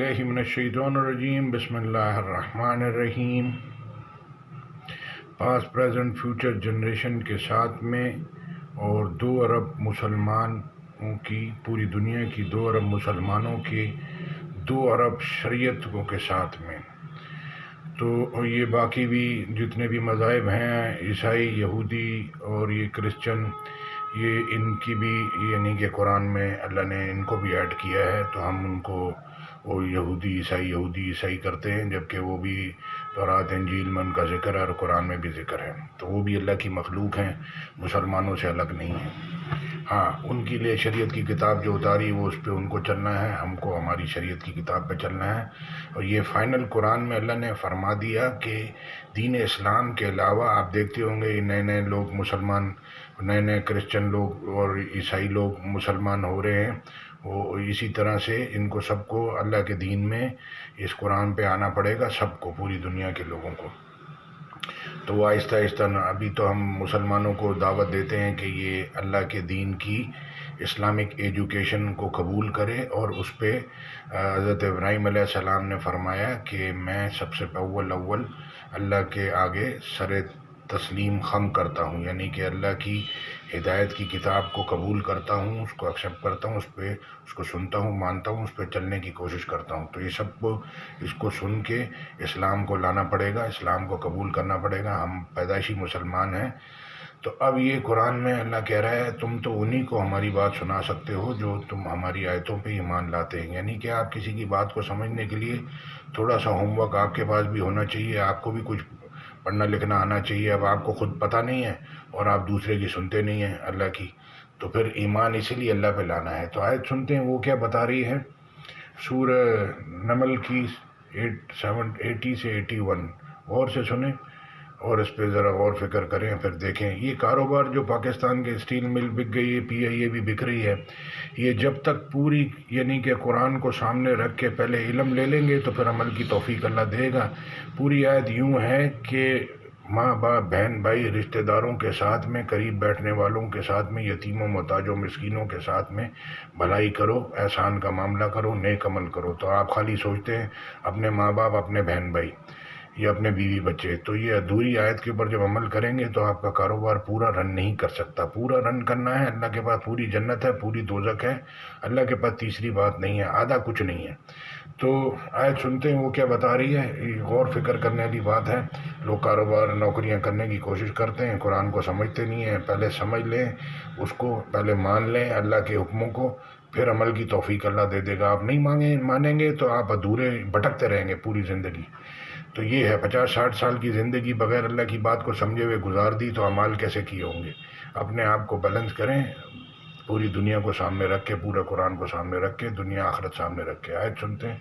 باللہ من الشیطان الرجیم، بسم اللہ الرحمن الرحیم۔ پاسٹ پریزنٹ فیوچر جنریشن کے ساتھ میں اور 2 ارب مسلمانوں کی، پوری دنیا کی 2 ارب مسلمانوں کی 2 ارب شریعتوں کے ساتھ میں، تو یہ باقی بھی جتنے بھی مذاہب ہیں، عیسائی، یہودی اور یہ کرسچن، یہ ان کی بھی یعنی کہ قرآن میں اللہ نے ان کو بھی ایڈ کیا ہے، تو ہم ان کو وہ یہودی عیسائی کرتے ہیں، جبکہ وہ بھی تورات انجیل میں ان کا ذکر ہے اور قرآن میں بھی ذکر ہے، تو وہ بھی اللہ کی مخلوق ہیں، مسلمانوں سے الگ نہیں ہیں۔ ہاں، ان کے لیے شریعت کی کتاب جو اتاری وہ اس پہ ان کو چلنا ہے، ہم کو ہماری شریعت کی کتاب پہ چلنا ہے۔ اور یہ فائنل قرآن میں اللہ نے فرما دیا کہ دین اسلام کے علاوہ آپ دیکھتے ہوں گے نئے لوگ مسلمان، نئے کرسچن لوگ اور عیسائی لوگ مسلمان ہو رہے ہیں، وہ اسی طرح سے ان کو سب کو اللہ کے دین میں اس قرآن پہ آنا پڑے گا، سب کو، پوری دنیا کے لوگوں کو۔ تو وہ آہستہ آہستہ ابھی تو ہم مسلمانوں کو دعوت دیتے ہیں کہ یہ اللہ کے دین کی اسلامک ایجوکیشن کو قبول کرے، اور اس پہ حضرت ابراہیم علیہ السلام نے فرمایا کہ میں سب سے اول اللہ کے آگے سر تسلیم خم کرتا ہوں، یعنی کہ اللہ کی ہدایت کی کتاب کو قبول کرتا ہوں، اس کو ایکسیپٹ کرتا ہوں، اس کو سنتا ہوں، مانتا ہوں، اس پہ چلنے کی کوشش کرتا ہوں۔ تو یہ سب کو اس کو سن کے اسلام کو لانا پڑے گا، اسلام کو قبول کرنا پڑے گا، ہم پیدائشی مسلمان ہیں۔ تو اب یہ قرآن میں اللہ کہہ رہا ہے تم تو انہی کو ہماری بات سنا سکتے ہو جو تم ہماری آیتوں پہ ایمان لاتے ہیں، یعنی کہ آپ کسی کی بات کو سمجھنے کے لیے تھوڑا سا ہوم ورک آپ کے پاس بھی ہونا چاہیے، آپ کو بھی کچھ پڑھنا لکھنا آنا چاہیے۔ اب آپ کو خود پتہ نہیں ہے اور آپ دوسرے کی سنتے نہیں ہیں اللہ کی، تو پھر ایمان اسی لیے اللہ پہ لانا ہے۔ تو آیت سنتے ہیں وہ کیا بتا رہی ہے، سورہ نمل کی 80 سے 81، غور سے سنیں اور اس پہ ذرا غور فکر کریں، پھر دیکھیں یہ کاروبار جو پاکستان کے اسٹیل مل بک گئی ہے، پی آئی اے بھی بک رہی ہے، یہ جب تک پوری یعنی کہ قرآن کو سامنے رکھ کے پہلے علم لے لیں گے تو پھر عمل کی توفیق اللہ دے گا۔ پوری آیت یوں ہے کہ ماں باپ، بہن بھائی، رشتہ داروں کے ساتھ میں، قریب بیٹھنے والوں کے ساتھ میں، یتیموں محتاجوں مسکینوں کے ساتھ میں بھلائی کرو، احسان کا معاملہ کرو، نیک عمل کرو۔ تو آپ خالی سوچتے ہیں اپنے ماں باپ، اپنے بہن بھائی یا اپنے بیوی بچے، تو یہ ادھوری آیت کے اوپر جب عمل کریں گے تو آپ کا کاروبار پورا رن نہیں کر سکتا۔ پورا رن کرنا ہے، اللہ کے پاس پوری جنت ہے، پوری دوزخ ہے، اللہ کے پاس تیسری بات نہیں ہے، آدھا کچھ نہیں ہے۔ تو آیت سنتے ہیں وہ کیا بتا رہی ہے، غور فکر کرنے والی بات ہے۔ لوگ کاروبار نوکریاں کرنے کی کوشش کرتے ہیں، قرآن کو سمجھتے نہیں ہیں، پہلے سمجھ لیں اس کو، پہلے مان لیں اللہ کے حکموں کو، پھر عمل کی توفیق اللہ دے دے گا۔ آپ نہیں مانیں گے تو آپ ادھورے بھٹکتے رہیں گے پوری زندگی۔ تو یہ ہے 50-60 سال کی زندگی بغیر اللہ کی بات کو سمجھے ہوئے گزار دی، تو اعمال کیسے کیے ہوں گے؟ اپنے آپ کو بیلنس کریں، پوری دنیا کو سامنے رکھ کے، پورا قرآن کو سامنے رکھ کے، دنیا آخرت سامنے رکھ کے۔ آیت سنتے ہیں،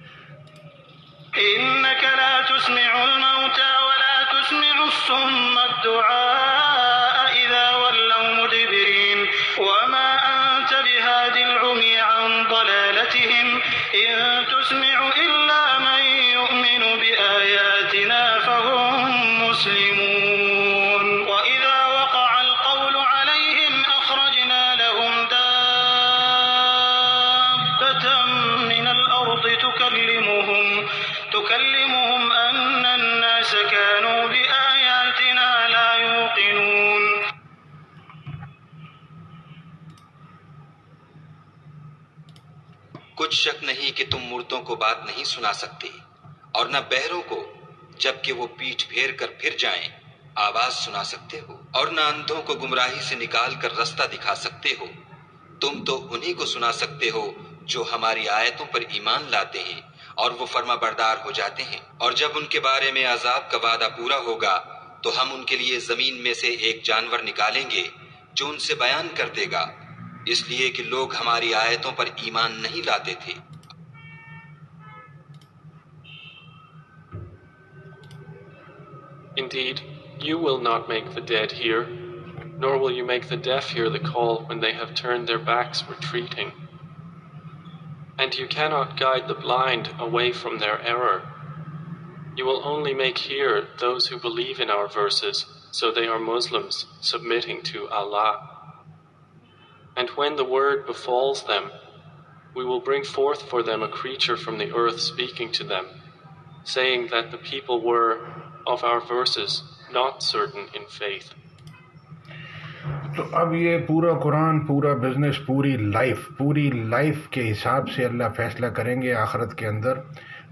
إنك لا تسمع الموتى ولا تسمع الصم الدعاء إذا ولوا مدبرين وما أنت بهاد العمي عن ضلالتهم إن تسمع إلا من يؤمن بآياتنا فهم مسلمون وإذا وقع القول عليهم أخرجنا لهم دابة من الأرض تكلمهم أن الناس كانوا بآياتنا لا يوقنون۔ کچھ شک نہیں کہ تم مردوں کو بات نہیں سنا سکتے، اور نہ بہروں کو جبکہ وہ پیٹھ پھیر کر پھر جائیں آواز سنا سکتے ہو، اور نہ اندھوں کو گمراہی سے نکال کر رستہ دکھا سکتے ہو۔ تم تو انہی کو سنا سکتے ہو جو ہماری آیتوں پر ایمان لاتے ہیں اور وہ فرمانبردار ہو جاتے ہیں، اور جب ان کے بارے میں عذاب کا وعدہ پورا ہوگا تو ہم ان کے لیے زمین میں سے ایک جانور نکالیں گے جو ان سے بیان کر دے گا، اس لیے کہ لوگ ہماری آیتوں پر ایمان نہیں لاتے تھے۔ Indeed, you will not make the dead hear, nor will you make the deaf hear the call when they have turned their backs retreating. And you cannot guide the blind away from their error. You will only make hear those who believe in our verses, so they are Muslims submitting to Allah. And when the word befalls them, we will bring forth for them a creature from the earth speaking to them, saying that the people were, of our verses, not certain in faith. تو اب یہ پورا قرآن، پورا business, پوری life کے حساب سے اللہ فیصلہ کریں گے آخرت کے اندر.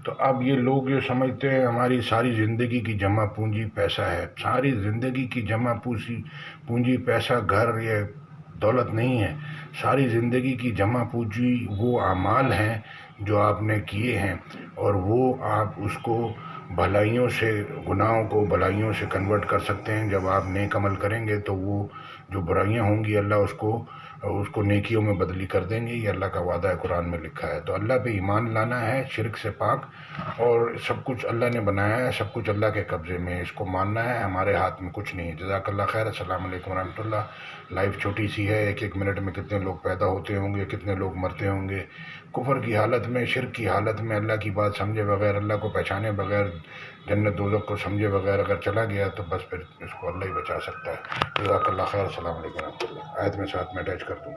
تو اب یہ لوگ جو سمجھتے ہیں ہماری ساری زندگی کی جمع پونجی پیسہ ہے، ساری زندگی کی جمع پونجی پیسہ گھر یا دولت نہیں ہے. ساری زندگی کی جمع پونجی وہ اعمال ہیں جو آپ نے کیے ہیں، اور وہ آپ اس کو بھلائیوں سے، گناہوں کو بھلائیوں سے کنورٹ کر سکتے ہیں. جب آپ نیک عمل کریں گے تو وہ جو برائیاں ہوں گی اللہ اس کو نیکیوں میں بدلی کر دیں گے. یہ اللہ کا وعدہ ہے، قرآن میں لکھا ہے. تو اللہ پہ ایمان لانا ہے، شرک سے پاک، اور سب کچھ اللہ نے بنایا ہے، سب کچھ اللہ کے قبضے میں ہے، اس کو ماننا ہے. ہمارے ہاتھ میں کچھ نہیں ہے. جزاک اللہ خیر. السلام علیکم ورحمۃ اللہ. لائف چھوٹی سی ہے، ایک منٹ میں کتنے لوگ پیدا ہوتے ہوں گے، کتنے لوگ مرتے ہوں گے. کفر کی حالت میں، شرک کی حالت میں، اللہ کی بات سمجھے بغیر، اللہ کو پہچانے بغیر، جنت دوزخ کو سمجھے بغیر اگر چلا گیا تو بس پھر اس کو اللہ ہی بچا سکتا ہے. جزاک اللہ خیر. السلام علیکم ورحمۃ اللہ. آیت میں ساتھ میں اٹیچ کر دوں.